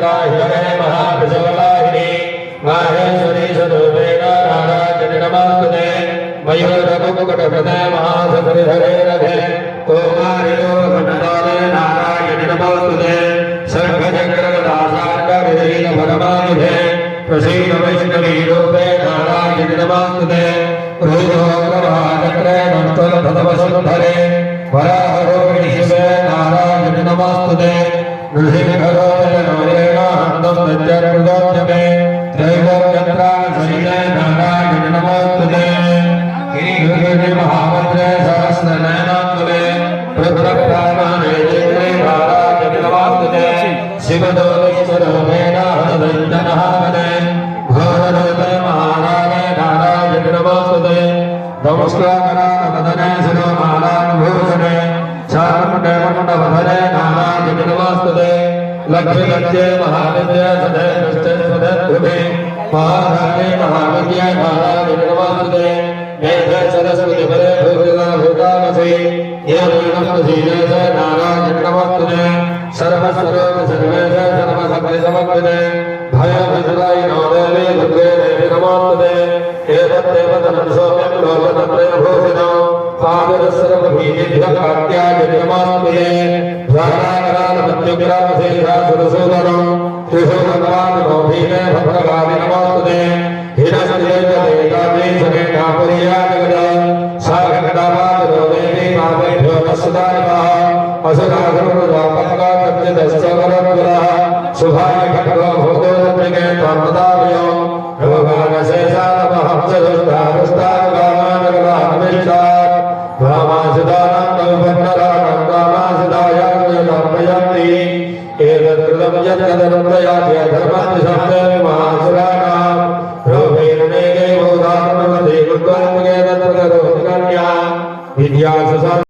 त्राहिणे महाप्रजवलाहिनी माहेश्वरी स्वरूपेण नारायणि नमस्तुते मयूरमुकुटप्रदे महासतरिधरे रथे कुमारियो घटनादे नारायणि नमस्तुते सर्वचक्रगदासार्गविधीन परमायुधे प्रसीद वैष्णवी रूपे नारायणि नमस्तुते रुद्रोग्रभाचक्रे नष्टलधतवसुन्धरे वराहरोहिणि शिवे नारायणि नमस्तुते नृसिंहरोदयनोरेण हन्तं दज्जर्मृदोद्यमे त्रैलोक्यत्रासहिते नारायणि नमस्तुते गिरिगिरि महावज्रे सहस्रनयनान्वले रुद्रप्रामाणे चक्रे नारायणि नमस्तुते शिवदोलेश्वरमेण हरदञ्जनहावने घोररूपे महाराणे नारायणि नमस्तुते नमस्कारानवदने शिरोमालानुभूषणे चारुण्डे मण्डवधने नारायणि नमस्तुते लक्ष्मीलज्जे महाविद्ये सदे नष्टे सदे ध्रुवे महाराणे महाविद्ये नारायणि नमस्तुते मेधे सरस्वती पदे भूषिता भूतामसि ये वीणमसीदेश नारायणि नमस्तुते सर्वस्वरूप सर्वेश सर्वसकलसमन्विते भयभीतरायिनो देवी दुर्गे देवी नमस्तुते एतदेव तनसोम्यं लोकतत्रयभूषितो पादरसर्वभीतिभ्यकात्याय नमस्तुते ध्यानाकरालमत्युग्रामशेषासुरसूदनो त्रिशूलकरालिनो भीमे भद्रकालि नमस्तुते हिरस्त्रियजलेकाग्नीशमेकापुर्याजगदा सागरकटापादरो देवी मामेभ्यो नस्सुदायः असुरासुरजापत्काकर्जितश्चवरद्वरः शुभाय खड्गो भूतोदत्रिके त्वमदावयो रोगानशेषानमहंसदुष्टादुष्टानुगामानगलानमिष्टात् भामासिदानां कामासिदायान्यतर्पयन्ति एतत्कृतं यत्कदनुप्रयाद्य धर्मद्विषब्दे महासुराणां रूपेण नेके भूतात्मवते गुद्वात्मके तत्र करोति कन्या विद्यासु